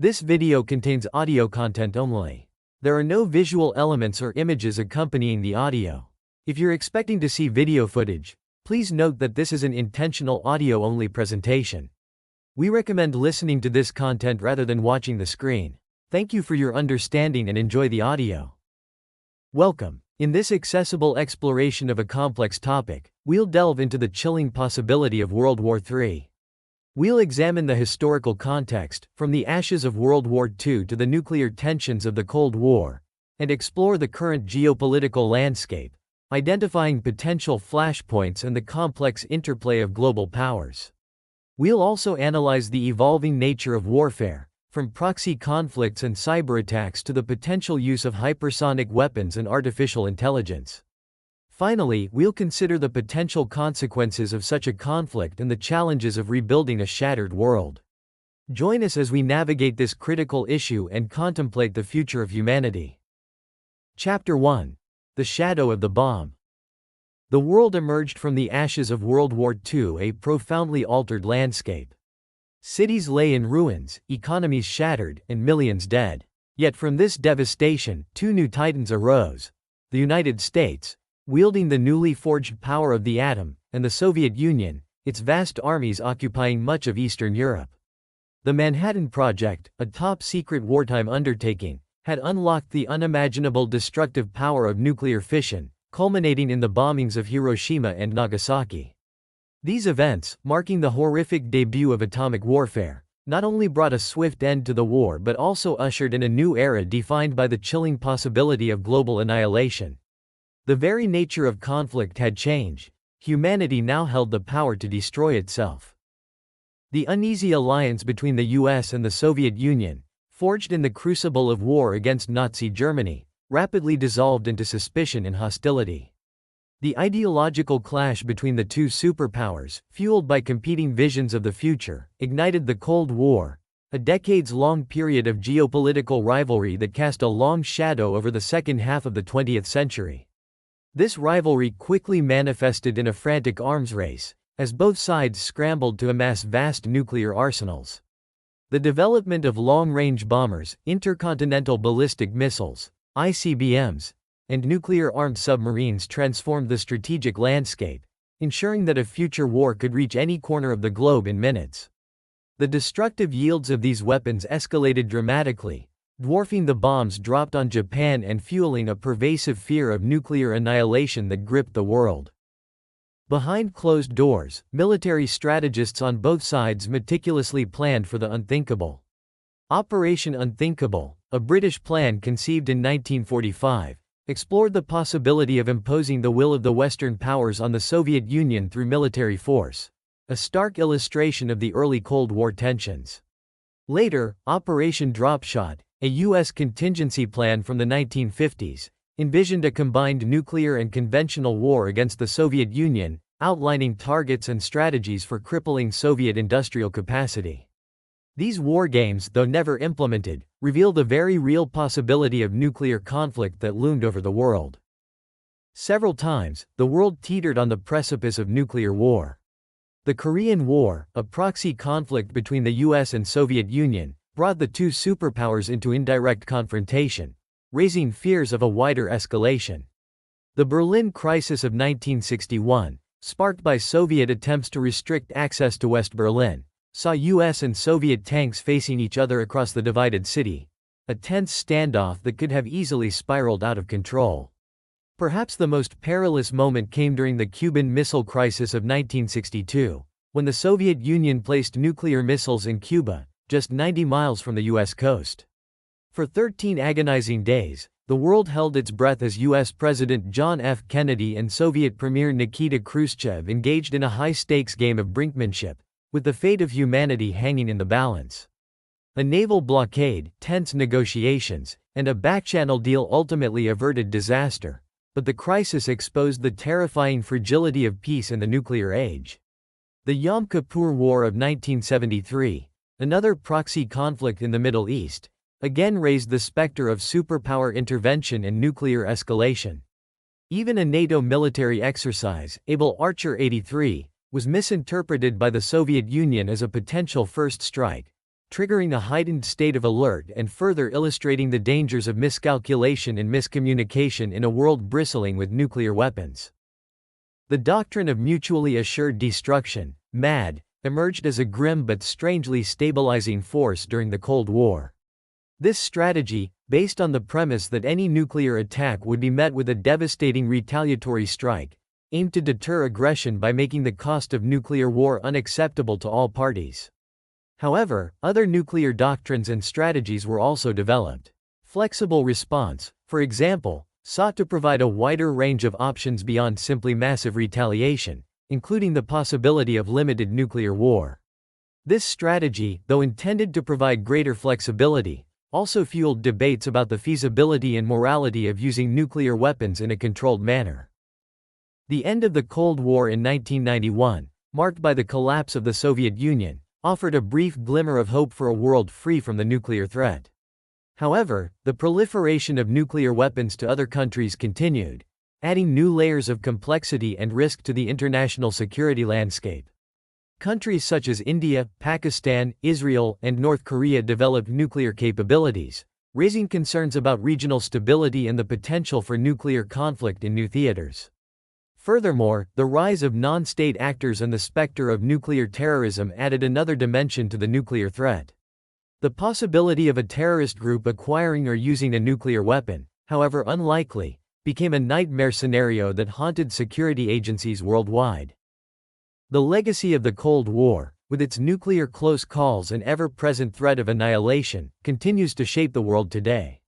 This video contains audio content only. There are no visual elements or images accompanying the audio. If you're expecting to see video footage, please note that this is an intentional audio-only presentation. We recommend listening to this content rather than watching the screen. Thank you for your understanding and enjoy the audio. Welcome. In this accessible exploration of a complex topic, we'll delve into the chilling possibility of World War III. We'll examine the historical context, from the ashes of World War II to the nuclear tensions of the Cold War, and explore the current geopolitical landscape, identifying potential flashpoints and the complex interplay of global powers. We'll also analyze the evolving nature of warfare, from proxy conflicts and cyberattacks to the potential use of hypersonic weapons and artificial intelligence. Finally, we'll consider the potential consequences of such a conflict and the challenges of rebuilding a shattered world. Join us as we navigate this critical issue and contemplate the future of humanity. Chapter 1: The Shadow of the Bomb. The world emerged from the ashes of World War II a profoundly altered landscape. Cities lay in ruins, economies shattered, and millions dead. Yet from this devastation, two new titans arose: the United States, wielding the newly forged power of the atom, and the Soviet Union, its vast armies occupying much of Eastern Europe. The Manhattan Project, a top-secret wartime undertaking, had unlocked the unimaginable destructive power of nuclear fission, culminating in the bombings of Hiroshima and Nagasaki. These events, marking the horrific debut of atomic warfare, not only brought a swift end to the war but also ushered in a new era defined by the chilling possibility of global annihilation. The very nature of conflict had changed. Humanity now held the power to destroy itself. The uneasy alliance between the US and the Soviet Union, forged in the crucible of war against Nazi Germany, rapidly dissolved into suspicion and hostility. The ideological clash between the two superpowers, fueled by competing visions of the future, ignited the Cold War, a decades-long period of geopolitical rivalry that cast a long shadow over the second half of the 20th century. This rivalry quickly manifested in a frantic arms race, as both sides scrambled to amass vast nuclear arsenals. The development of long-range bombers, intercontinental ballistic missiles, ICBMs, and nuclear-armed submarines transformed the strategic landscape, ensuring that a future war could reach any corner of the globe in minutes. The destructive yields of these weapons escalated dramatically, dwarfing the bombs dropped on Japan and fueling a pervasive fear of nuclear annihilation that gripped the world. Behind closed doors, military strategists on both sides meticulously planned for the unthinkable. Operation Unthinkable, a British plan conceived in 1945, explored the possibility of imposing the will of the Western powers on the Soviet Union through military force, a stark illustration of the early Cold War tensions. Later, Operation Dropshot, a U.S. contingency plan from the 1950s, envisioned a combined nuclear and conventional war against the Soviet Union, outlining targets and strategies for crippling Soviet industrial capacity. These war games, though never implemented, reveal the very real possibility of nuclear conflict that loomed over the world. Several times, the world teetered on the precipice of nuclear war. The Korean War, a proxy conflict between the US and Soviet Union, brought the two superpowers into indirect confrontation, raising fears of a wider escalation. The Berlin Crisis of 1961, sparked by Soviet attempts to restrict access to West Berlin, saw US and Soviet tanks facing each other across the divided city, a tense standoff that could have easily spiraled out of control. Perhaps the most perilous moment came during the Cuban Missile Crisis of 1962, when the Soviet Union placed nuclear missiles in Cuba, just 90 miles from the U.S. coast. For 13 agonizing days, the world held its breath as U.S. President John F. Kennedy and Soviet Premier Nikita Khrushchev engaged in a high-stakes game of brinkmanship, with the fate of humanity hanging in the balance. A naval blockade, tense negotiations, and a back-channel deal ultimately averted disaster, but the crisis exposed the terrifying fragility of peace in the nuclear age. The Yom Kippur War of 1973, another proxy conflict in the Middle East, again raised the specter of superpower intervention and nuclear escalation. Even a NATO military exercise, Able Archer 83, was misinterpreted by the Soviet Union as a potential first strike, triggering a heightened state of alert and further illustrating the dangers of miscalculation and miscommunication in a world bristling with nuclear weapons. The doctrine of mutually assured destruction, MAD, emerged as a grim but strangely stabilizing force during the Cold War. This strategy, based on the premise that any nuclear attack would be met with a devastating retaliatory strike, aimed to deter aggression by making the cost of nuclear war unacceptable to all parties. However, other nuclear doctrines and strategies were also developed. Flexible response, for example, sought to provide a wider range of options beyond simply massive retaliation, including the possibility of limited nuclear war. This strategy, though intended to provide greater flexibility, also fueled debates about the feasibility and morality of using nuclear weapons in a controlled manner. The end of the Cold War in 1991, marked by the collapse of the Soviet Union, offered a brief glimmer of hope for a world free from the nuclear threat. However, the proliferation of nuclear weapons to other countries continued, adding new layers of complexity and risk to the international security landscape. Countries such as India, Pakistan, Israel, and North Korea developed nuclear capabilities, raising concerns about regional stability and the potential for nuclear conflict in new theaters. Furthermore, the rise of non-state actors and the specter of nuclear terrorism added another dimension to the nuclear threat. The possibility of a terrorist group acquiring or using a nuclear weapon, however unlikely, became a nightmare scenario that haunted security agencies worldwide. The legacy of the Cold War, with its nuclear close calls and ever-present threat of annihilation, continues to shape the world today.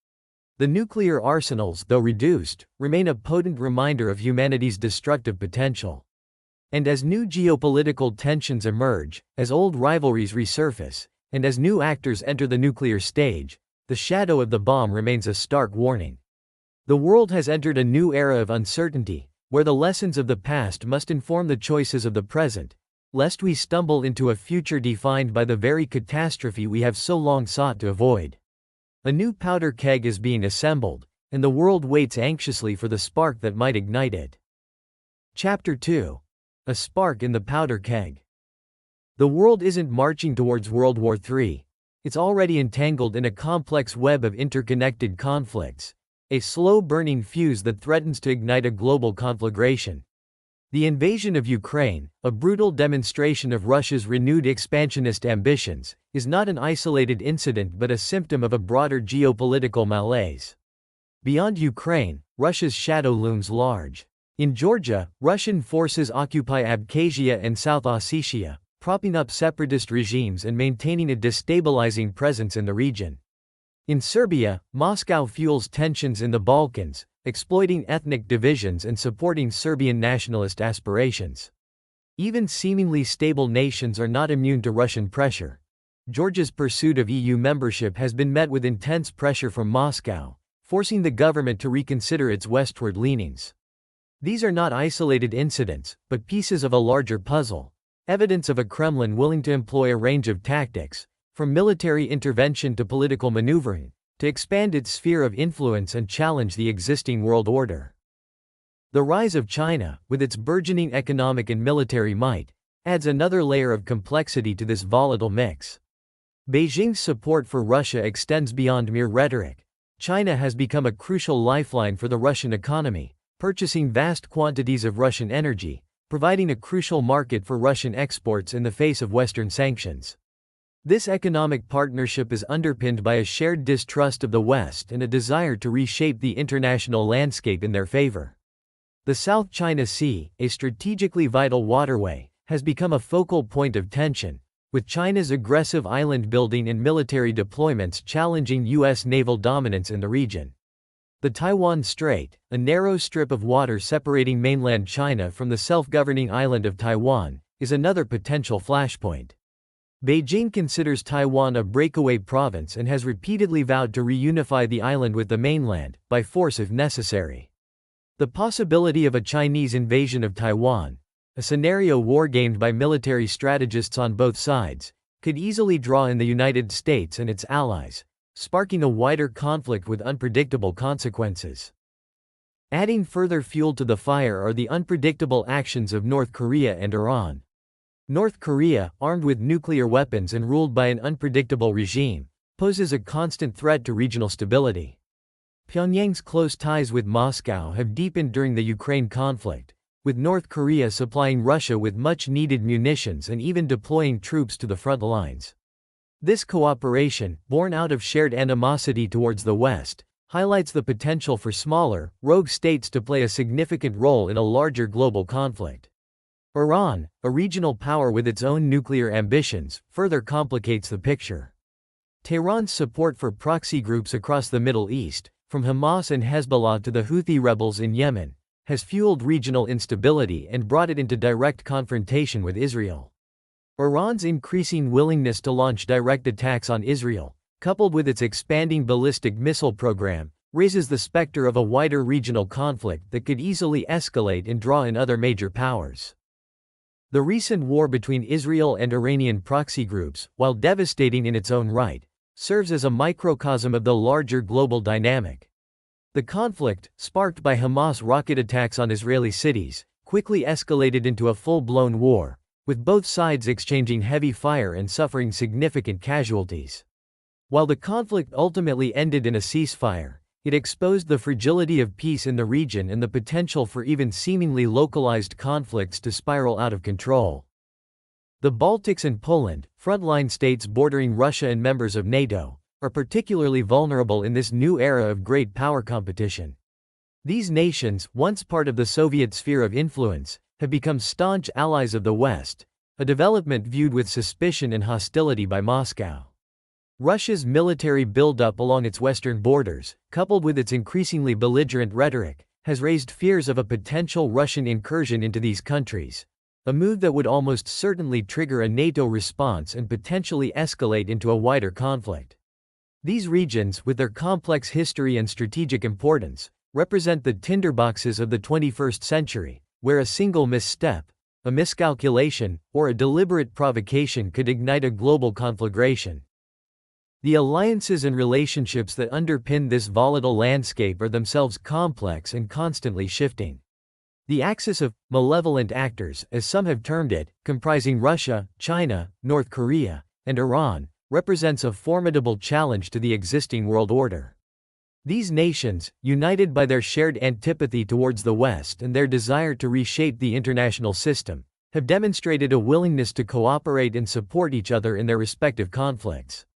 The nuclear arsenals, though reduced, remain a potent reminder of humanity's destructive potential. And as new geopolitical tensions emerge, as old rivalries resurface, and as new actors enter the nuclear stage, the shadow of the bomb remains a stark warning. The world has entered a new era of uncertainty, where the lessons of the past must inform the choices of the present, lest we stumble into a future defined by the very catastrophe we have so long sought to avoid. A new powder keg is being assembled, and the world waits anxiously for the spark that might ignite it. Chapter 2. A spark in the powder keg. The world isn't marching towards World War III. It's already entangled in a complex web of interconnected conflicts, a slow-burning fuse that threatens to ignite a global conflagration. The invasion of Ukraine, a brutal demonstration of Russia's renewed expansionist ambitions, is not an isolated incident but a symptom of a broader geopolitical malaise. Beyond Ukraine, Russia's shadow looms large. In Georgia, Russian forces occupy Abkhazia and South Ossetia, propping up separatist regimes and maintaining a destabilizing presence in the region. In Serbia, Moscow fuels tensions in the Balkans, exploiting ethnic divisions and supporting Serbian nationalist aspirations. Even seemingly stable nations are not immune to Russian pressure. Georgia's pursuit of EU membership has been met with intense pressure from Moscow, forcing the government to reconsider its westward leanings. These are not isolated incidents, but pieces of a larger puzzle, evidence of a Kremlin willing to employ a range of tactics, from military intervention to political maneuvering, to expand its sphere of influence and challenge the existing world order. The rise of China, with its burgeoning economic and military might, adds another layer of complexity to this volatile mix. Beijing's support for Russia extends beyond mere rhetoric. China has become a crucial lifeline for the Russian economy, purchasing vast quantities of Russian energy, providing a crucial market for Russian exports in the face of Western sanctions. This economic partnership is underpinned by a shared distrust of the West and a desire to reshape the international landscape in their favor. The South China Sea, a strategically vital waterway, has become a focal point of tension, with China's aggressive island building and military deployments challenging U.S. naval dominance in the region. The Taiwan Strait, a narrow strip of water separating mainland China from the self-governing island of Taiwan, is another potential flashpoint. Beijing considers Taiwan a breakaway province and has repeatedly vowed to reunify the island with the mainland, by force if necessary. The possibility of a Chinese invasion of Taiwan, a scenario wargamed by military strategists on both sides, could easily draw in the United States and its allies, sparking a wider conflict with unpredictable consequences. Adding further fuel to the fire are the unpredictable actions of North Korea and Iran. North Korea, armed with nuclear weapons and ruled by an unpredictable regime, poses a constant threat to regional stability. Pyongyang's close ties with Moscow have deepened during the Ukraine conflict, with North Korea supplying Russia with much-needed munitions and even deploying troops to the front lines. This cooperation, born out of shared animosity towards the West, highlights the potential for smaller, rogue states to play a significant role in a larger global conflict. Iran, a regional power with its own nuclear ambitions, further complicates the picture. Tehran's support for proxy groups across the Middle East, from Hamas and Hezbollah to the Houthi rebels in Yemen, has fueled regional instability and brought it into direct confrontation with Israel. Iran's increasing willingness to launch direct attacks on Israel, coupled with its expanding ballistic missile program, raises the specter of a wider regional conflict that could easily escalate and draw in other major powers. The recent war between Israel and Iranian proxy groups, while devastating in its own right, serves as a microcosm of the larger global dynamic. The conflict, sparked by Hamas rocket attacks on Israeli cities, quickly escalated into a full-blown war, with both sides exchanging heavy fire and suffering significant casualties. While the conflict ultimately ended in a ceasefire, it exposed the fragility of peace in the region and the potential for even seemingly localized conflicts to spiral out of control. The Baltics and Poland, frontline states bordering Russia and members of NATO, are particularly vulnerable in this new era of great power competition. These nations, once part of the Soviet sphere of influence, have become staunch allies of the West, a development viewed with suspicion and hostility by Moscow. Russia's military buildup along its western borders, coupled with its increasingly belligerent rhetoric, has raised fears of a potential Russian incursion into these countries, a move that would almost certainly trigger a NATO response and potentially escalate into a wider conflict. These regions, with their complex history and strategic importance, represent the tinderboxes of the 21st century, where a single misstep, a miscalculation, or a deliberate provocation could ignite a global conflagration. The alliances and relationships that underpin this volatile landscape are themselves complex and constantly shifting. The axis of malevolent actors, as some have termed it, comprising Russia, China, North Korea, and Iran, represents a formidable challenge to the existing world order. These nations, united by their shared antipathy towards the West and their desire to reshape the international system, have demonstrated a willingness to cooperate and support each other in their respective conflicts.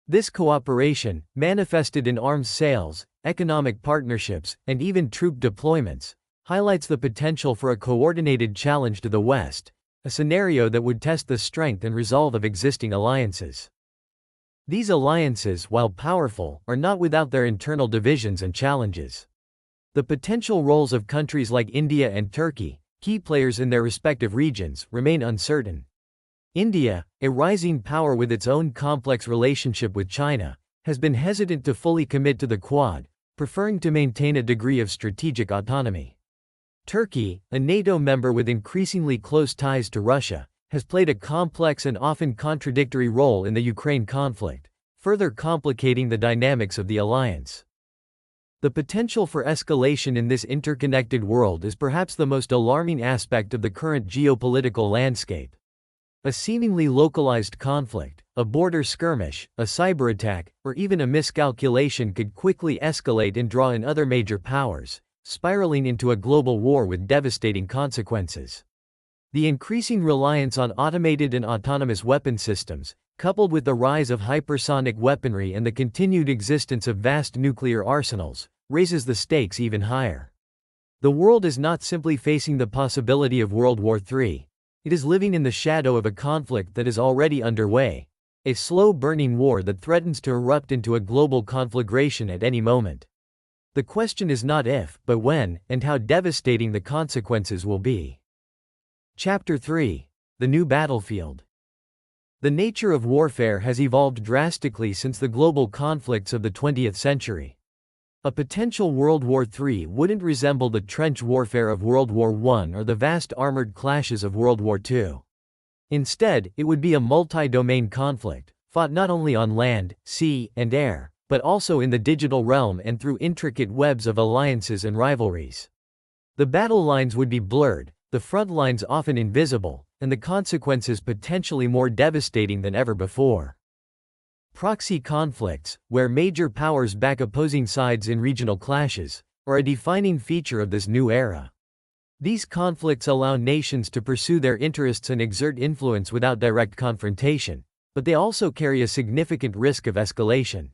This cooperation, manifested in arms sales, economic partnerships, and even troop deployments, highlights the potential for a coordinated challenge to the West, a scenario that would test the strength and resolve of existing alliances. These alliances, while powerful, are not without their internal divisions and challenges. The potential roles of countries like India and Turkey, key players in their respective regions, remain uncertain. India, a rising power with its own complex relationship with China, has been hesitant to fully commit to the Quad, preferring to maintain a degree of strategic autonomy. Turkey, a NATO member with increasingly close ties to Russia, has played a complex and often contradictory role in the Ukraine conflict, further complicating the dynamics of the alliance. The potential for escalation in this interconnected world is perhaps the most alarming aspect of the current geopolitical landscape. A seemingly localized conflict, a border skirmish, a cyber attack, or even a miscalculation could quickly escalate and draw in other major powers, spiraling into a global war with devastating consequences. The increasing reliance on automated and autonomous weapon systems, coupled with the rise of hypersonic weaponry and the continued existence of vast nuclear arsenals, raises the stakes even higher. The world is not simply facing the possibility of World War III. It is living in the shadow of a conflict that is already underway, a slow-burning war that threatens to erupt into a global conflagration at any moment. The question is not if, but when, and how devastating the consequences will be. Chapter 3. The New Battlefield. The nature of warfare has evolved drastically since the global conflicts of the 20th century. A potential World War III wouldn't resemble the trench warfare of World War I or the vast armored clashes of World War II. Instead, it would be a multi-domain conflict, fought not only on land, sea, and air, but also in the digital realm and through intricate webs of alliances and rivalries. The battle lines would be blurred, the front lines often invisible, and the consequences potentially more devastating than ever before. Proxy conflicts, where major powers back opposing sides in regional clashes, are a defining feature of this new era. These conflicts allow nations to pursue their interests and exert influence without direct confrontation, but they also carry a significant risk of escalation.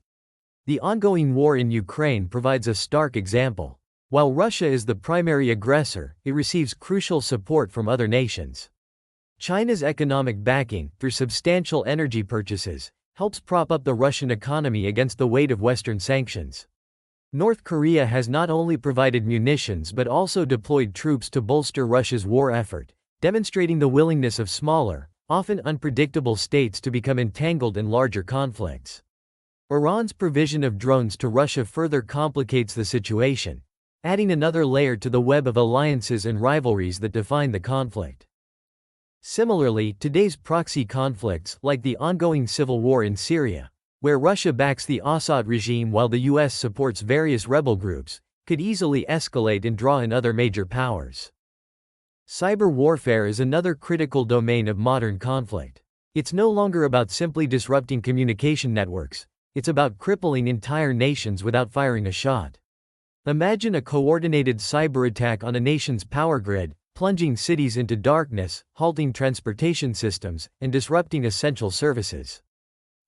The ongoing war in Ukraine provides a stark example. While Russia is the primary aggressor, it receives crucial support from other nations. China's economic backing, through substantial energy purchases, helps prop up the Russian economy against the weight of Western sanctions. North Korea has not only provided munitions but also deployed troops to bolster Russia's war effort, demonstrating the willingness of smaller, often unpredictable states to become entangled in larger conflicts. Iran's provision of drones to Russia further complicates the situation, adding another layer to the web of alliances and rivalries that define the conflict. Similarly, today's proxy conflicts, like the ongoing civil war in Syria, where Russia backs the Assad regime while the US supports various rebel groups, could easily escalate and draw in other major powers. Cyber warfare is another critical domain of modern conflict. It's no longer about simply disrupting communication networks, it's about crippling entire nations without firing a shot. Imagine a coordinated cyber attack on a nation's power grid, plunging cities into darkness, halting transportation systems, and disrupting essential services.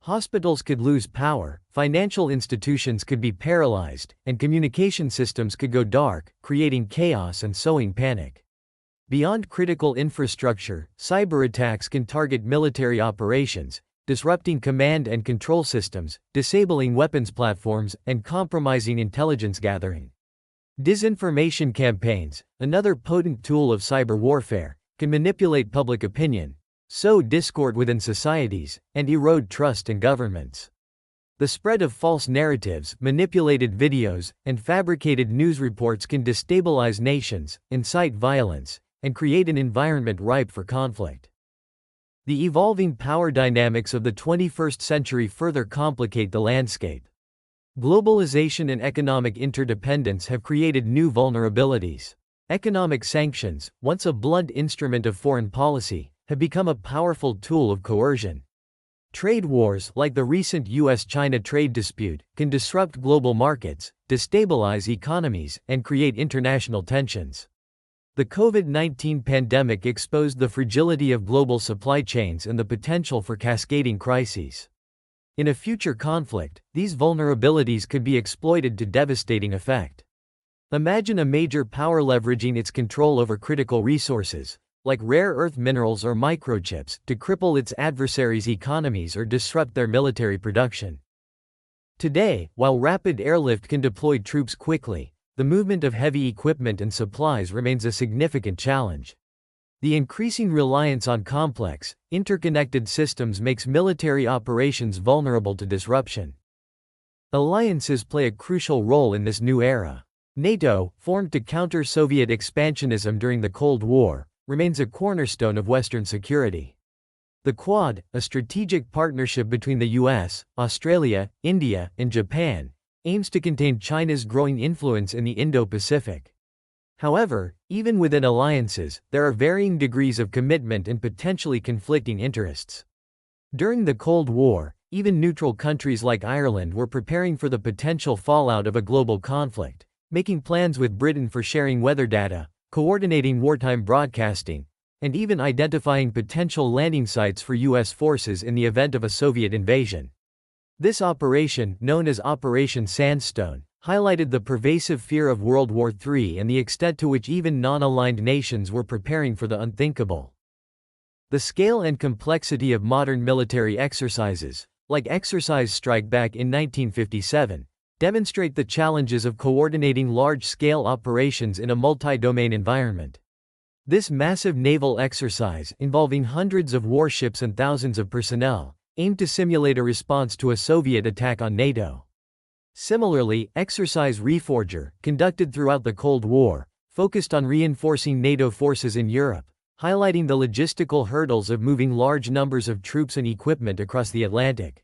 Hospitals could lose power, financial institutions could be paralyzed, and communication systems could go dark, creating chaos and sowing panic. Beyond critical infrastructure, cyber attacks can target military operations, disrupting command and control systems, disabling weapons platforms, and compromising intelligence gathering. Disinformation campaigns, another potent tool of cyber warfare, can manipulate public opinion, sow discord within societies, and erode trust in governments. The spread of false narratives, manipulated videos, and fabricated news reports can destabilize nations, incite violence, and create an environment ripe for conflict. The evolving power dynamics of the 21st century further complicate the landscape. Globalization and economic interdependence have created new vulnerabilities. Economic sanctions, once a blunt instrument of foreign policy, have become a powerful tool of coercion. Trade wars, like the recent US-China trade dispute, can disrupt global markets, destabilize economies, and create international tensions. The COVID-19 pandemic exposed the fragility of global supply chains and the potential for cascading crises. In a future conflict, these vulnerabilities could be exploited to devastating effect. Imagine a major power leveraging its control over critical resources, like rare earth minerals or microchips, to cripple its adversaries' economies or disrupt their military production. Today, while rapid airlift can deploy troops quickly, the movement of heavy equipment and supplies remains a significant challenge. The increasing reliance on complex, interconnected systems makes military operations vulnerable to disruption. Alliances play a crucial role in this new era. NATO, formed to counter Soviet expansionism during the Cold War, remains a cornerstone of Western security. The Quad, a strategic partnership between the US, Australia, India, and Japan, aims to contain China's growing influence in the Indo-Pacific. However, even within alliances, there are varying degrees of commitment and potentially conflicting interests. During the Cold War, even neutral countries like Ireland were preparing for the potential fallout of a global conflict, making plans with Britain for sharing weather data, coordinating wartime broadcasting, and even identifying potential landing sites for US forces in the event of a Soviet invasion. This operation, known as Operation Sandstone, highlighted the pervasive fear of World War III and the extent to which even non-aligned nations were preparing for the unthinkable. The scale and complexity of modern military exercises, like Exercise Strike Back in 1957, demonstrate the challenges of coordinating large-scale operations in a multi-domain environment. This massive naval exercise, involving hundreds of warships and thousands of personnel, aimed to simulate a response to a Soviet attack on NATO. Similarly, Exercise Reforger, conducted throughout the Cold War, focused on reinforcing NATO forces in Europe, highlighting the logistical hurdles of moving large numbers of troops and equipment across the Atlantic.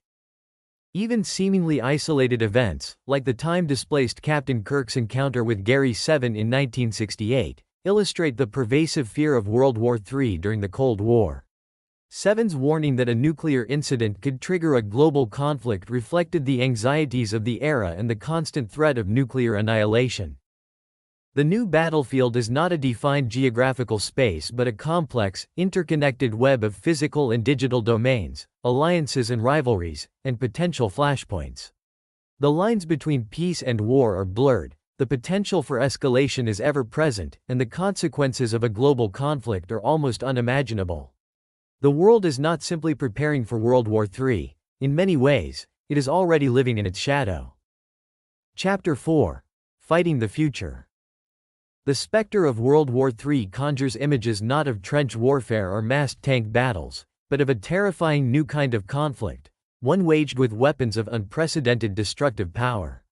Even seemingly isolated events, like the time-displaced Captain Kirk's encounter with Gary 7 in 1968, illustrate the pervasive fear of World War III during the Cold War. Seven's warning that a nuclear incident could trigger a global conflict reflected the anxieties of the era and the constant threat of nuclear annihilation. The new battlefield is not a defined geographical space but a complex, interconnected web of physical and digital domains, alliances and rivalries, and potential flashpoints. The lines between peace and war are blurred, the potential for escalation is ever present, and the consequences of a global conflict are almost unimaginable. The world is not simply preparing for World War III, in many ways, it is already living in its shadow. Chapter 4. Fighting the Future. The specter of World War III conjures images not of trench warfare or massed tank battles, but of a terrifying new kind of conflict, one waged with weapons of unprecedented destructive power.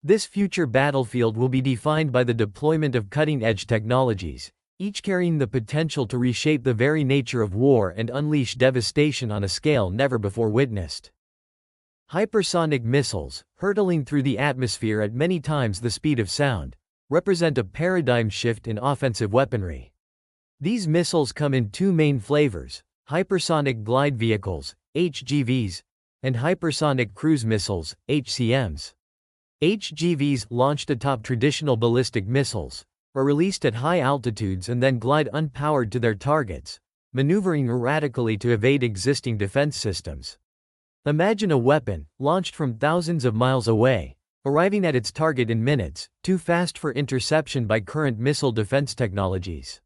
This future battlefield will be defined by the deployment of cutting-edge technologies, each carrying the potential to reshape the very nature of war and unleash devastation on a scale never before witnessed. Hypersonic missiles, hurtling through the atmosphere at many times the speed of sound, represent a paradigm shift in offensive weaponry. These missiles come in two main flavors: hypersonic glide vehicles, HGVs, and hypersonic cruise missiles, HCMs. HGVs, launched atop traditional ballistic missiles, are released at high altitudes and then glide unpowered to their targets, maneuvering erratically to evade existing defense systems. Imagine a weapon, launched from thousands of miles away, arriving at its target in minutes, too fast for interception by current missile defense technologies.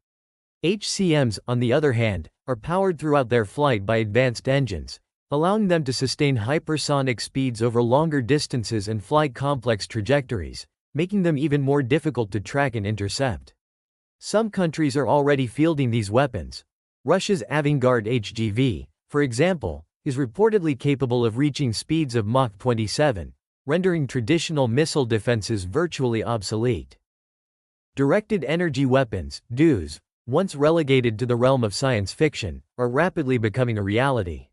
HCMs, on the other hand, are powered throughout their flight by advanced engines, allowing them to sustain hypersonic speeds over longer distances and fly complex trajectories, making them even more difficult to track and intercept. Some countries are already fielding these weapons. Russia's Avangard HGV, for example, is reportedly capable of reaching speeds of Mach 27, rendering traditional missile defenses virtually obsolete. Directed energy weapons, DEWs, once relegated to the realm of science fiction, are rapidly becoming a reality.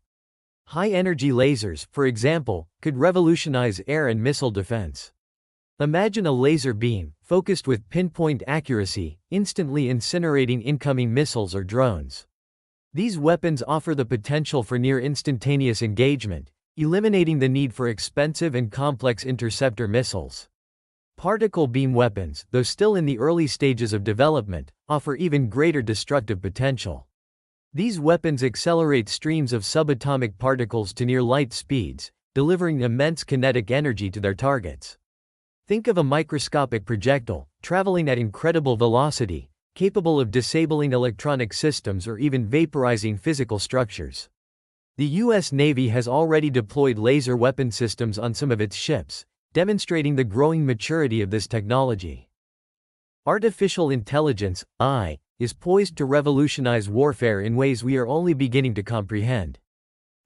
High-energy lasers, for example, could revolutionize air and missile defense. Imagine a laser beam, focused with pinpoint accuracy, instantly incinerating incoming missiles or drones. These weapons offer the potential for near-instantaneous engagement, eliminating the need for expensive and complex interceptor missiles. Particle beam weapons, though still in the early stages of development, offer even greater destructive potential. These weapons accelerate streams of subatomic particles to near light speeds, delivering immense kinetic energy to their targets. Think of a microscopic projectile, traveling at incredible velocity, capable of disabling electronic systems or even vaporizing physical structures. The U.S. Navy has already deployed laser weapon systems on some of its ships, demonstrating the growing maturity of this technology. Artificial intelligence, AI, is poised to revolutionize warfare in ways we are only beginning to comprehend.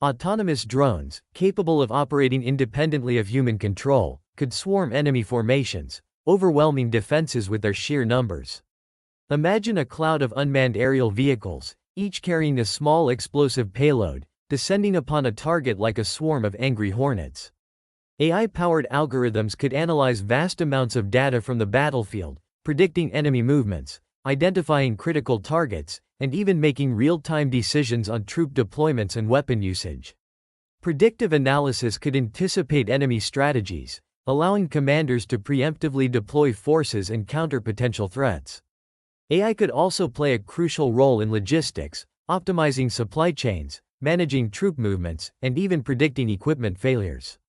Autonomous drones, capable of operating independently of human control, could swarm enemy formations, overwhelming defenses with their sheer numbers. Imagine a cloud of unmanned aerial vehicles, each carrying a small explosive payload, descending upon a target like a swarm of angry hornets. AI-powered algorithms could analyze vast amounts of data from the battlefield, predicting enemy movements, identifying critical targets, and even making real-time decisions on troop deployments and weapon usage. Predictive analysis could anticipate enemy strategies, allowing commanders to preemptively deploy forces and counter potential threats. AI could also play a crucial role in logistics, optimizing supply chains, managing troop movements, and even predicting equipment failures.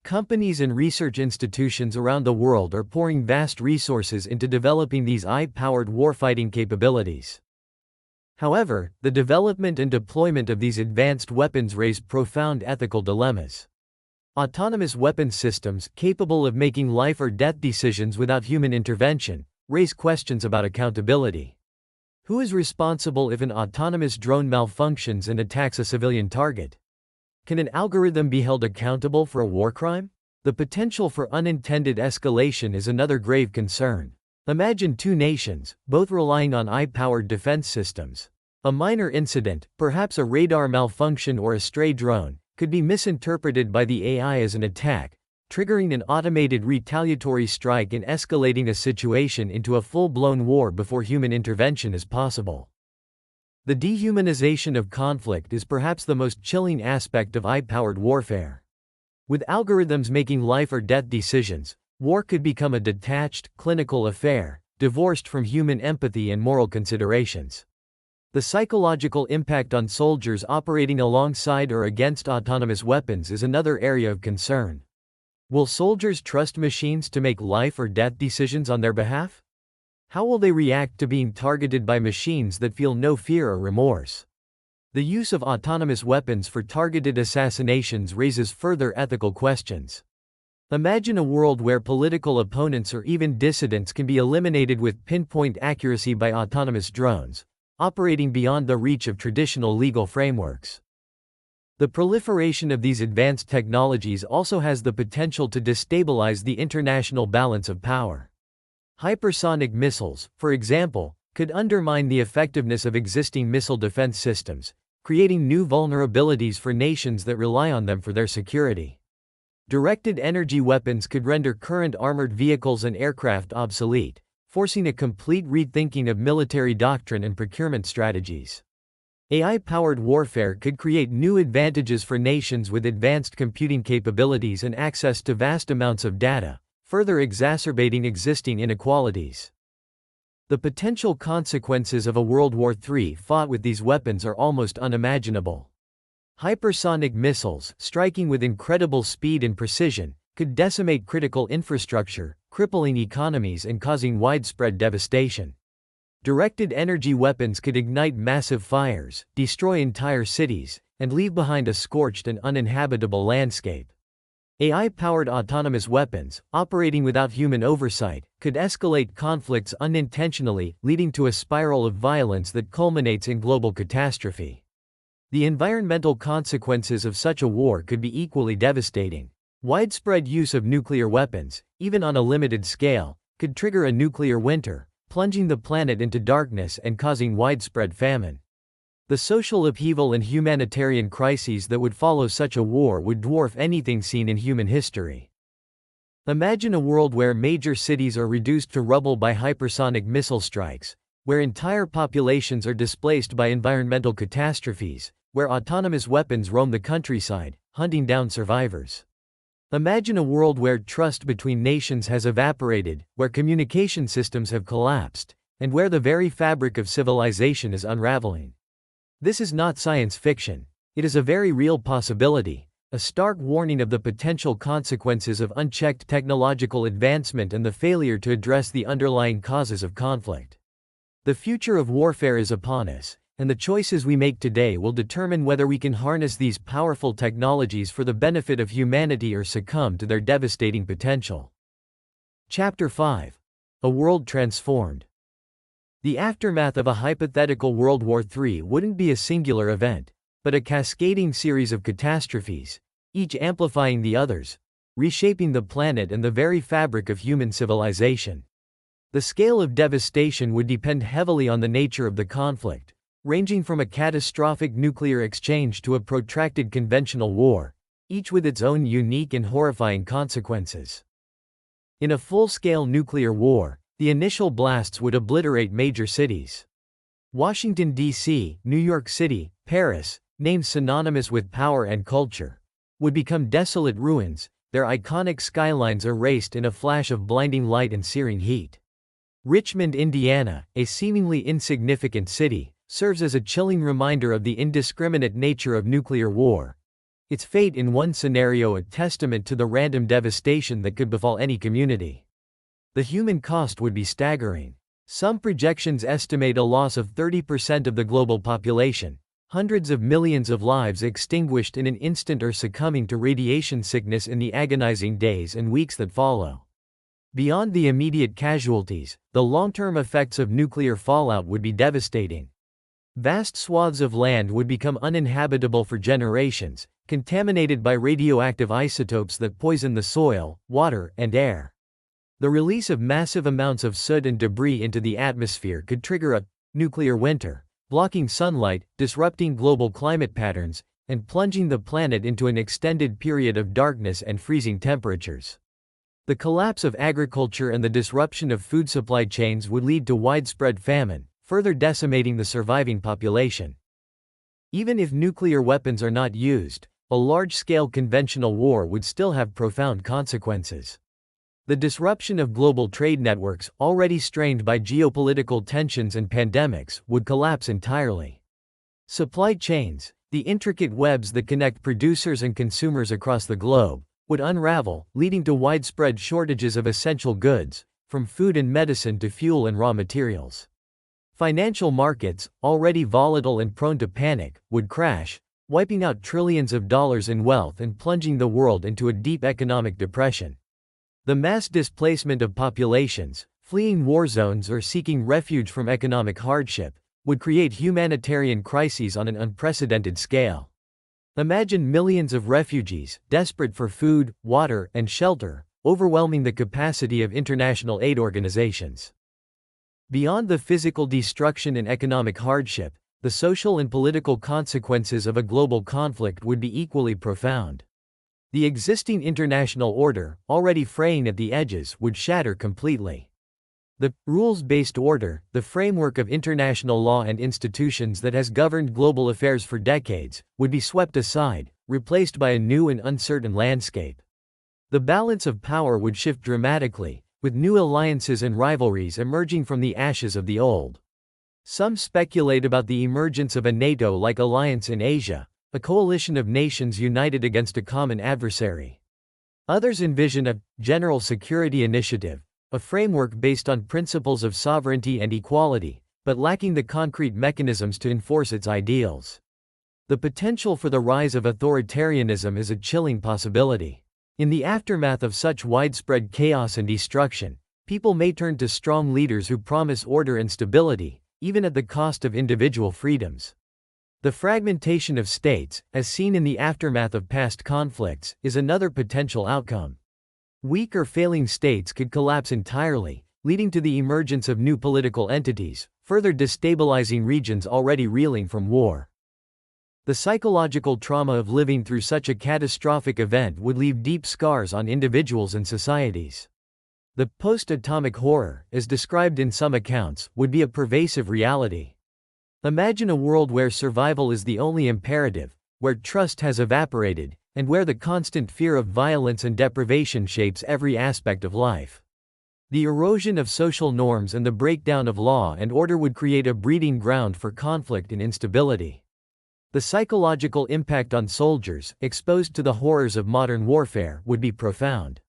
Companies and research institutions around the world are pouring vast resources into developing these AI-powered warfighting capabilities. However, the development and deployment of these advanced weapons raise profound ethical dilemmas. Autonomous weapons systems, capable of making life or death decisions without human intervention, raise questions about accountability. Who is responsible if an autonomous drone malfunctions and attacks a civilian target? Can an algorithm be held accountable for a war crime? The potential for unintended escalation is another grave concern. Imagine two nations, both relying on AI-powered defense systems. A minor incident, perhaps a radar malfunction or a stray drone, could be misinterpreted by the AI as an attack, triggering an automated retaliatory strike and escalating a situation into a full-blown war before human intervention is possible. The dehumanization of conflict is perhaps the most chilling aspect of AI-powered warfare. With algorithms making life or death decisions, war could become a detached, clinical affair, divorced from human empathy and moral considerations. The psychological impact on soldiers operating alongside or against autonomous weapons is another area of concern. Will soldiers trust machines to make life or death decisions on their behalf? How will they react to being targeted by machines that feel no fear or remorse? The use of autonomous weapons for targeted assassinations raises further ethical questions. Imagine a world where political opponents or even dissidents can be eliminated with pinpoint accuracy by autonomous drones, operating beyond the reach of traditional legal frameworks. The proliferation of these advanced technologies also has the potential to destabilize the international balance of power. Hypersonic missiles, for example, could undermine the effectiveness of existing missile defense systems, creating new vulnerabilities for nations that rely on them for their security. Directed energy weapons could render current armored vehicles and aircraft obsolete, forcing a complete rethinking of military doctrine and procurement strategies. AI-powered warfare could create new advantages for nations with advanced computing capabilities and access to vast amounts of data, further exacerbating existing inequalities. The potential consequences of a World War III fought with these weapons are almost unimaginable. Hypersonic missiles, striking with incredible speed and precision, could decimate critical infrastructure, crippling economies and causing widespread devastation. Directed energy weapons could ignite massive fires, destroy entire cities, and leave behind a scorched and uninhabitable landscape. AI-powered autonomous weapons, operating without human oversight, could escalate conflicts unintentionally, leading to a spiral of violence that culminates in global catastrophe. The environmental consequences of such a war could be equally devastating. Widespread use of nuclear weapons, even on a limited scale, could trigger a nuclear winter, plunging the planet into darkness and causing widespread famine. The social upheaval and humanitarian crises that would follow such a war would dwarf anything seen in human history. Imagine a world where major cities are reduced to rubble by hypersonic missile strikes, where entire populations are displaced by environmental catastrophes, where autonomous weapons roam the countryside, hunting down survivors. Imagine a world where trust between nations has evaporated, where communication systems have collapsed, and where the very fabric of civilization is unraveling. This is not science fiction. It is a very real possibility, a stark warning of the potential consequences of unchecked technological advancement and the failure to address the underlying causes of conflict. The future of warfare is upon us, and the choices we make today will determine whether we can harness these powerful technologies for the benefit of humanity or succumb to their devastating potential. Chapter 5. A World Transformed. The aftermath of a hypothetical World War III wouldn't be a singular event, but a cascading series of catastrophes, each amplifying the others, reshaping the planet and the very fabric of human civilization. The scale of devastation would depend heavily on the nature of the conflict, ranging from a catastrophic nuclear exchange to a protracted conventional war, each with its own unique and horrifying consequences. In a full-scale nuclear war, the initial blasts would obliterate major cities. Washington, D.C., New York City, Paris, names synonymous with power and culture, would become desolate ruins, their iconic skylines erased in a flash of blinding light and searing heat. Richmond, Indiana, a seemingly insignificant city, serves as a chilling reminder of the indiscriminate nature of nuclear war. Its fate in one scenario a testament to the random devastation that could befall any community. The human cost would be staggering. Some projections estimate a loss of 30% of the global population, hundreds of millions of lives extinguished in an instant or succumbing to radiation sickness in the agonizing days and weeks that follow. Beyond the immediate casualties, the long-term effects of nuclear fallout would be devastating. Vast swaths of land would become uninhabitable for generations, contaminated by radioactive isotopes that poison the soil, water, and air. The release of massive amounts of soot and debris into the atmosphere could trigger a nuclear winter, blocking sunlight, disrupting global climate patterns, and plunging the planet into an extended period of darkness and freezing temperatures. The collapse of agriculture and the disruption of food supply chains would lead to widespread famine, further decimating the surviving population. Even if nuclear weapons are not used, a large-scale conventional war would still have profound consequences. The disruption of global trade networks, already strained by geopolitical tensions and pandemics, would collapse entirely. Supply chains, the intricate webs that connect producers and consumers across the globe, would unravel, leading to widespread shortages of essential goods, from food and medicine to fuel and raw materials. Financial markets, already volatile and prone to panic, would crash, wiping out trillions of dollars in wealth and plunging the world into a deep economic depression. The mass displacement of populations, fleeing war zones or seeking refuge from economic hardship, would create humanitarian crises on an unprecedented scale. Imagine millions of refugees, desperate for food, water, and shelter, overwhelming the capacity of international aid organizations. Beyond the physical destruction and economic hardship, the social and political consequences of a global conflict would be equally profound. The existing international order, already fraying at the edges, would shatter completely. The rules-based order, the framework of international law and institutions that has governed global affairs for decades, would be swept aside, replaced by a new and uncertain landscape. The balance of power would shift dramatically, with new alliances and rivalries emerging from the ashes of the old. Some speculate about the emergence of a NATO-like alliance in Asia, a coalition of nations united against a common adversary. Others envision a general security initiative, a framework based on principles of sovereignty and equality, but lacking the concrete mechanisms to enforce its ideals. The potential for the rise of authoritarianism is a chilling possibility. In the aftermath of such widespread chaos and destruction, people may turn to strong leaders who promise order and stability, even at the cost of individual freedoms. The fragmentation of states, as seen in the aftermath of past conflicts, is another potential outcome. Weak or failing states could collapse entirely, leading to the emergence of new political entities, further destabilizing regions already reeling from war. The psychological trauma of living through such a catastrophic event would leave deep scars on individuals and societies. The post-atomic horror, as described in some accounts, would be a pervasive reality. Imagine a world where survival is the only imperative, where trust has evaporated, and where the constant fear of violence and deprivation shapes every aspect of life. The erosion of social norms and the breakdown of law and order would create a breeding ground for conflict and instability. The psychological impact on soldiers, exposed to the horrors of modern warfare, would be profound.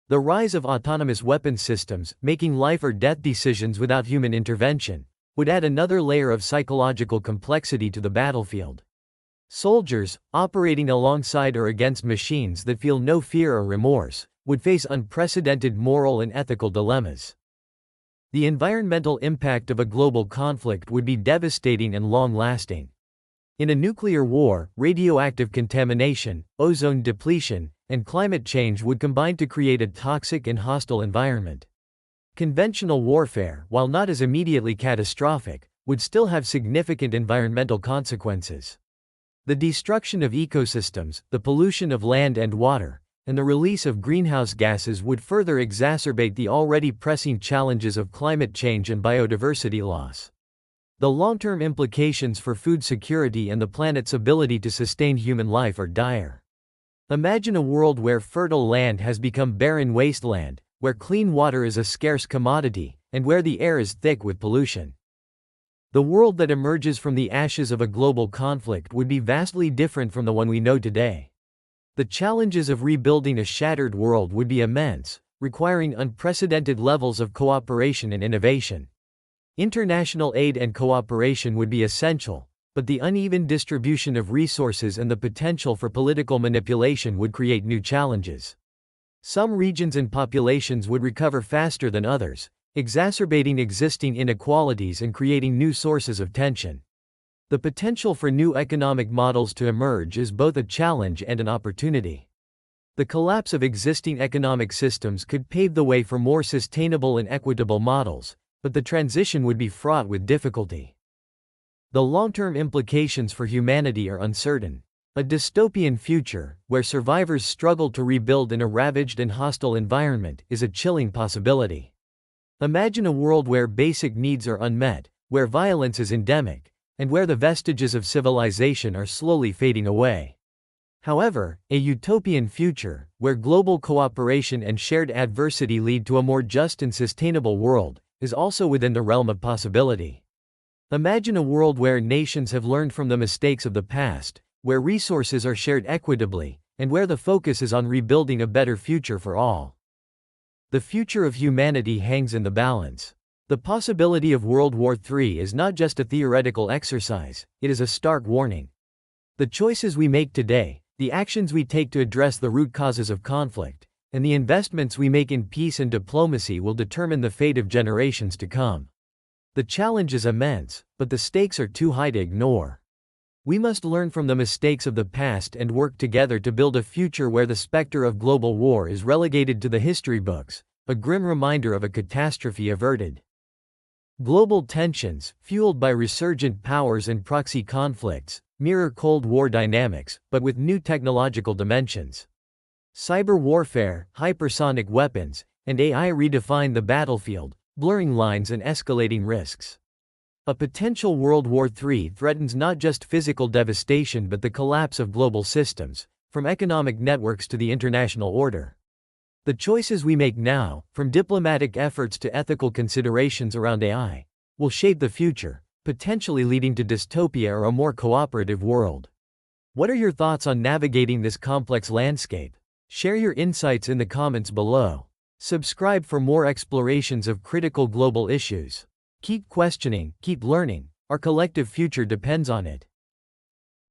The rise of autonomous weapons systems, making life or death decisions without human intervention, would add another layer of psychological complexity to the battlefield. Soldiers, operating alongside or against machines that feel no fear or remorse, would face unprecedented moral and ethical dilemmas. The environmental impact of a global conflict would be devastating and long-lasting. In a nuclear war, radioactive contamination, ozone depletion, and climate change would combine to create a toxic and hostile environment. Conventional warfare, while not as immediately catastrophic, would still have significant environmental consequences. The destruction of ecosystems, the pollution of land and water, and the release of greenhouse gases would further exacerbate the already pressing challenges of climate change and biodiversity loss. The long-term implications for food security and the planet's ability to sustain human life are dire. Imagine a world where fertile land has become barren wasteland, where clean water is a scarce commodity, and where the air is thick with pollution. The world that emerges from the ashes of a global conflict would be vastly different from the one we know today. The challenges of rebuilding a shattered world would be immense, requiring unprecedented levels of cooperation and innovation. International aid and cooperation would be essential, but the uneven distribution of resources and the potential for political manipulation would create new challenges. Some regions and populations would recover faster than others, exacerbating existing inequalities and creating new sources of tension. The potential for new economic models to emerge is both a challenge and an opportunity. The collapse of existing economic systems could pave the way for more sustainable and equitable models, but the transition would be fraught with difficulty. The long-term implications for humanity are uncertain. A dystopian future, where survivors struggle to rebuild in a ravaged and hostile environment, is a chilling possibility. Imagine a world where basic needs are unmet, where violence is endemic, and where the vestiges of civilization are slowly fading away. However, a utopian future, where global cooperation and shared adversity lead to a more just and sustainable world, is also within the realm of possibility. Imagine a world where nations have learned from the mistakes of the past, where resources are shared equitably, and where the focus is on rebuilding a better future for all. The future of humanity hangs in the balance. The possibility of World War III is not just a theoretical exercise, it is a stark warning. The choices we make today, the actions we take to address the root causes of conflict, and the investments we make in peace and diplomacy will determine the fate of generations to come. The challenge is immense, but the stakes are too high to ignore. We must learn from the mistakes of the past and work together to build a future where the specter of global war is relegated to the history books, a grim reminder of a catastrophe averted. Global tensions, fueled by resurgent powers and proxy conflicts, mirror Cold War dynamics, but with new technological dimensions. Cyber warfare, hypersonic weapons, and AI redefine the battlefield, blurring lines and escalating risks. A potential World War III threatens not just physical devastation but the collapse of global systems, from economic networks to the international order. The choices we make now, from diplomatic efforts to ethical considerations around AI, will shape the future, potentially leading to dystopia or a more cooperative world. What are your thoughts on navigating this complex landscape? Share your insights in the comments below. Subscribe for more explorations of critical global issues. Keep questioning, keep learning, our collective future depends on it.